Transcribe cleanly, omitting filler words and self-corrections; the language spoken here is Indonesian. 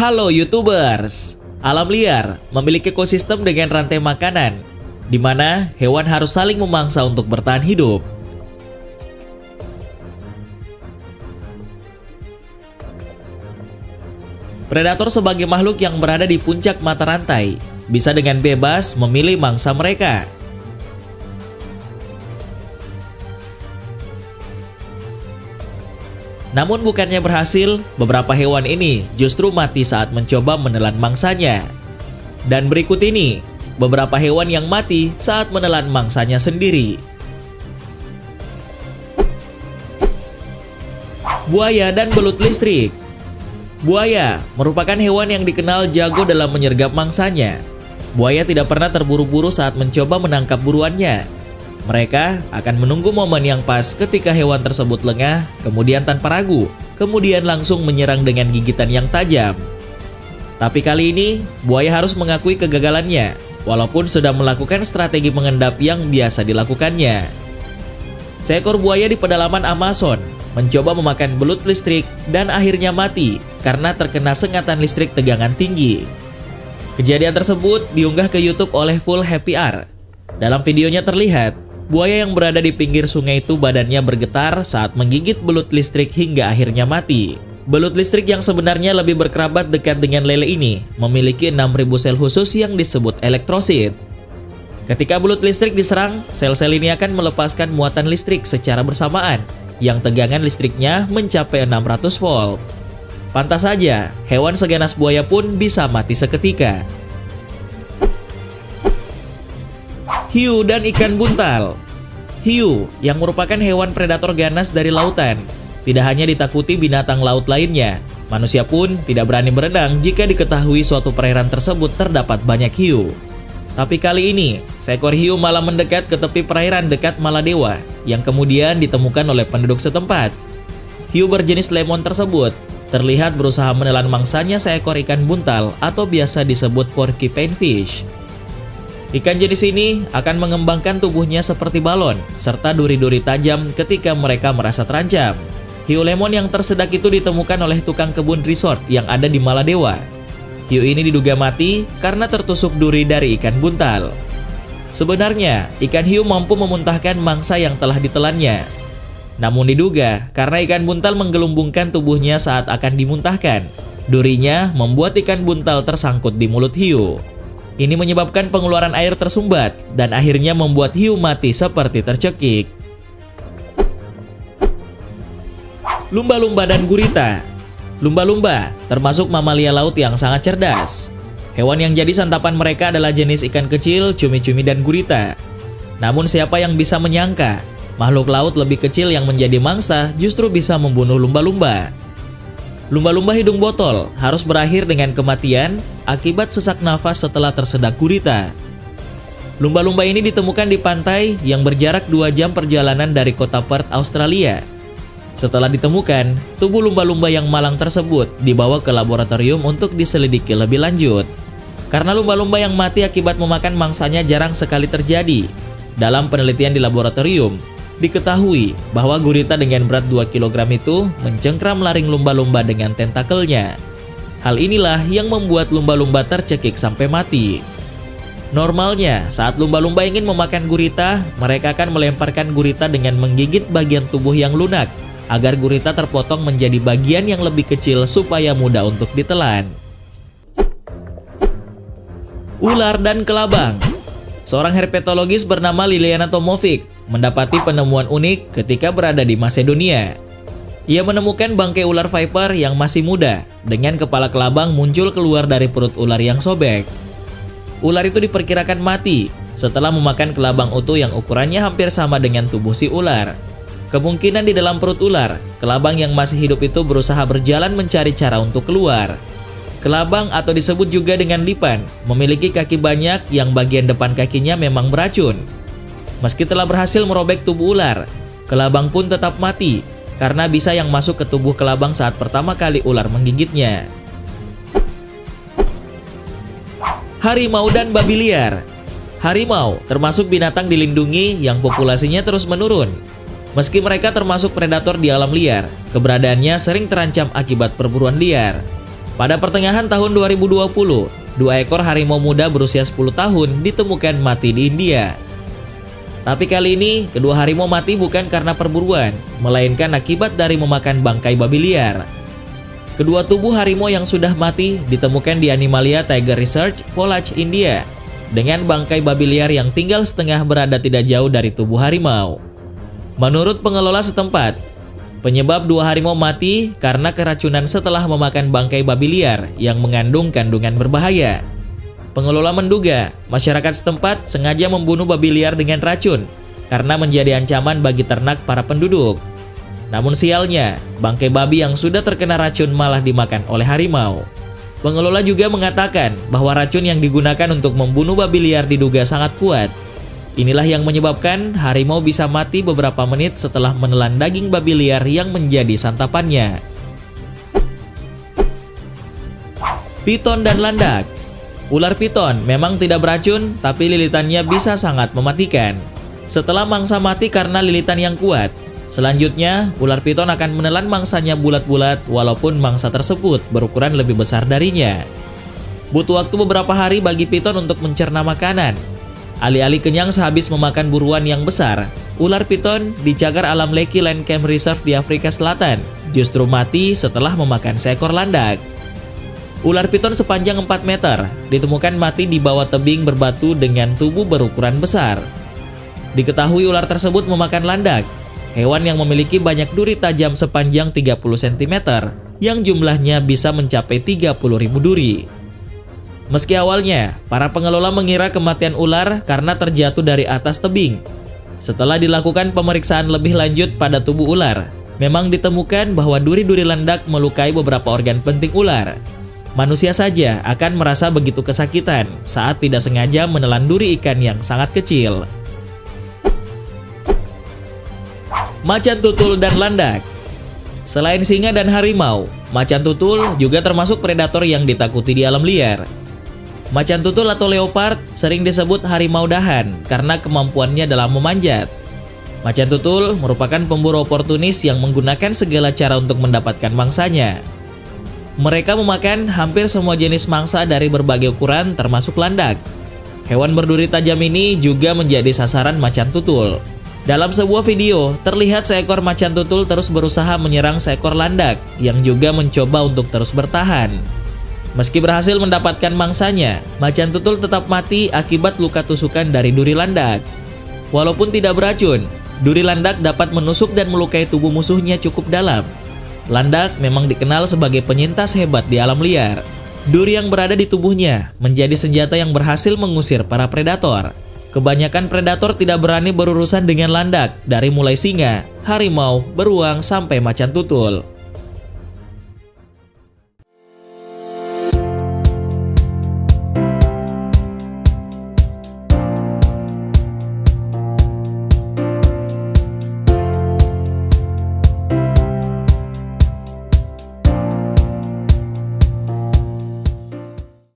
Halo YouTubers, alam liar memiliki ekosistem dengan rantai makanan, di mana hewan harus saling memangsa untuk bertahan hidup. Predator sebagai makhluk yang berada di puncak mata rantai, bisa dengan bebas memilih mangsa mereka. Namun bukannya berhasil, beberapa hewan ini justru mati saat mencoba menelan mangsanya. Dan berikut ini, beberapa hewan yang mati saat menelan mangsanya sendiri. Buaya dan belut listrik. Buaya merupakan hewan yang dikenal jago dalam menyergap mangsanya. Buaya tidak pernah terburu-buru saat mencoba menangkap buruannya. Mereka akan menunggu momen yang pas ketika hewan tersebut lengah, kemudian tanpa ragu, kemudian langsung menyerang dengan gigitan yang tajam. Tapi kali ini, buaya harus mengakui kegagalannya, walaupun sudah melakukan strategi mengendap yang biasa dilakukannya. Seekor buaya di pedalaman Amazon mencoba memakan belut listrik dan akhirnya mati karena terkena sengatan listrik tegangan tinggi. Kejadian tersebut diunggah ke YouTube oleh Full Happy R. Dalam videonya terlihat, buaya yang berada di pinggir sungai itu badannya bergetar saat menggigit belut listrik hingga akhirnya mati. Belut listrik yang sebenarnya lebih berkerabat dekat dengan lele ini memiliki 6000 sel khusus yang disebut elektrosit. Ketika belut listrik diserang, sel-sel ini akan melepaskan muatan listrik secara bersamaan, yang tegangan listriknya mencapai 600 volt. Pantas saja, hewan seganas buaya pun bisa mati seketika. Hiu dan ikan buntal. Hiu yang merupakan hewan predator ganas dari lautan, tidak hanya ditakuti binatang laut lainnya, manusia pun tidak berani berenang jika diketahui suatu perairan tersebut terdapat banyak hiu. Tapi kali ini, seekor hiu malah mendekat ke tepi perairan dekat Maladewa, yang kemudian ditemukan oleh penduduk setempat. Hiu berjenis lemon tersebut terlihat berusaha menelan mangsanya seekor ikan buntal atau biasa disebut porcupine fish. Ikan jenis ini akan mengembangkan tubuhnya seperti balon, serta duri-duri tajam ketika mereka merasa terancam. Hiu lemon yang tersedak itu ditemukan oleh tukang kebun resort yang ada di Maladewa. Hiu ini diduga mati karena tertusuk duri dari ikan buntal. Sebenarnya, ikan hiu mampu memuntahkan mangsa yang telah ditelannya. Namun diduga, karena ikan buntal menggelumbungkan tubuhnya saat akan dimuntahkan, durinya membuat ikan buntal tersangkut di mulut hiu. Ini menyebabkan pengeluaran air tersumbat dan akhirnya membuat hiu mati seperti tercekik. Lumba-lumba dan gurita. Lumba-lumba termasuk mamalia laut yang sangat cerdas. Hewan yang jadi santapan mereka adalah jenis ikan kecil, cumi-cumi dan gurita. Namun siapa yang bisa menyangka, makhluk laut lebih kecil yang menjadi mangsa justru bisa membunuh lumba-lumba. Lumba-lumba hidung botol harus berakhir dengan kematian akibat sesak nafas setelah tersedak gurita. Lumba-lumba ini ditemukan di pantai yang berjarak 2 jam perjalanan dari kota Perth, Australia. Setelah ditemukan, tubuh lumba-lumba yang malang tersebut dibawa ke laboratorium untuk diselidiki lebih lanjut. Karena lumba-lumba yang mati akibat memakan mangsanya jarang sekali terjadi. Dalam penelitian di laboratorium, diketahui bahwa gurita dengan berat 2 kg itu mencengkram laring lumba-lumba dengan tentakelnya. Hal inilah yang membuat lumba-lumba tercekik sampai mati. Normalnya, saat lumba-lumba ingin memakan gurita, mereka akan melemparkan gurita dengan menggigit bagian tubuh yang lunak, agar gurita terpotong menjadi bagian yang lebih kecil supaya mudah untuk ditelan. Ular dan kelabang. Seorang herpetologis bernama Liliana Tomovic mendapati penemuan unik ketika berada di Macedonia. Ia menemukan bangkai ular viper yang masih muda, dengan kepala kelabang muncul keluar dari perut ular yang sobek. Ular itu diperkirakan mati setelah memakan kelabang utuh yang ukurannya hampir sama dengan tubuh si ular. Kemungkinan di dalam perut ular, kelabang yang masih hidup itu berusaha berjalan mencari cara untuk keluar. Kelabang atau disebut juga dengan lipan, memiliki kaki banyak yang bagian depan kakinya memang beracun. Meski telah berhasil merobek tubuh ular, kelabang pun tetap mati karena bisa yang masuk ke tubuh kelabang saat pertama kali ular menggigitnya. Harimau dan babi liar. Harimau termasuk binatang dilindungi yang populasinya terus menurun. Meski mereka termasuk predator di alam liar, keberadaannya sering terancam akibat perburuan liar. Pada pertengahan tahun 2020, 2 ekor harimau muda berusia 10 tahun ditemukan mati di India. Tapi kali ini, kedua harimau mati bukan karena perburuan, melainkan akibat dari memakan bangkai babi liar. Kedua tubuh harimau yang sudah mati ditemukan di Animalia Tiger Research, Polach, India, dengan bangkai babi liar yang tinggal setengah berada tidak jauh dari tubuh harimau. Menurut pengelola setempat, penyebab dua harimau mati karena keracunan setelah memakan bangkai babi liar yang mengandung kandungan berbahaya. Pengelola menduga masyarakat setempat sengaja membunuh babi liar dengan racun karena menjadi ancaman bagi ternak para penduduk. Namun sialnya, bangkai babi yang sudah terkena racun malah dimakan oleh harimau. Pengelola juga mengatakan bahwa racun yang digunakan untuk membunuh babi liar diduga sangat kuat. Inilah yang menyebabkan harimau bisa mati beberapa menit setelah menelan daging babi liar yang menjadi santapannya. Piton dan landak. Ular piton memang tidak beracun, tapi lilitannya bisa sangat mematikan. Setelah mangsa mati karena lilitan yang kuat, selanjutnya ular piton akan menelan mangsanya bulat-bulat walaupun mangsa tersebut berukuran lebih besar darinya. Butuh waktu beberapa hari bagi piton untuk mencerna makanan. Alih-alih kenyang sehabis memakan buruan yang besar, ular piton di cagar alam Lekki Land Camp Reserve di Afrika Selatan justru mati setelah memakan seekor landak. Ular piton sepanjang 4 meter ditemukan mati di bawah tebing berbatu dengan tubuh berukuran besar. Diketahui ular tersebut memakan landak, hewan yang memiliki banyak duri tajam sepanjang 30 cm yang jumlahnya bisa mencapai 30.000 duri. Meski awalnya, para pengelola mengira kematian ular karena terjatuh dari atas tebing. Setelah dilakukan pemeriksaan lebih lanjut pada tubuh ular, memang ditemukan bahwa duri-duri landak melukai beberapa organ penting ular. Manusia saja akan merasa begitu kesakitan saat tidak sengaja menelan duri ikan yang sangat kecil. Macan tutul dan landak. Selain singa dan harimau, macan tutul juga termasuk predator yang ditakuti di alam liar. Macan tutul atau leopard sering disebut harimau dahan karena kemampuannya dalam memanjat. Macan tutul merupakan pemburu oportunis yang menggunakan segala cara untuk mendapatkan mangsanya. Mereka memakan hampir semua jenis mangsa dari berbagai ukuran termasuk landak. Hewan berduri tajam ini juga menjadi sasaran macan tutul. Dalam sebuah video, terlihat seekor macan tutul terus berusaha menyerang seekor landak yang juga mencoba untuk terus bertahan. Meski berhasil mendapatkan mangsanya, macan tutul tetap mati akibat luka tusukan dari duri landak. Walaupun tidak beracun, duri landak dapat menusuk dan melukai tubuh musuhnya cukup dalam. Landak memang dikenal sebagai penyintas hebat di alam liar. Duri yang berada di tubuhnya menjadi senjata yang berhasil mengusir para predator. Kebanyakan predator tidak berani berurusan dengan landak, dari mulai singa, harimau, beruang, sampai macan tutul.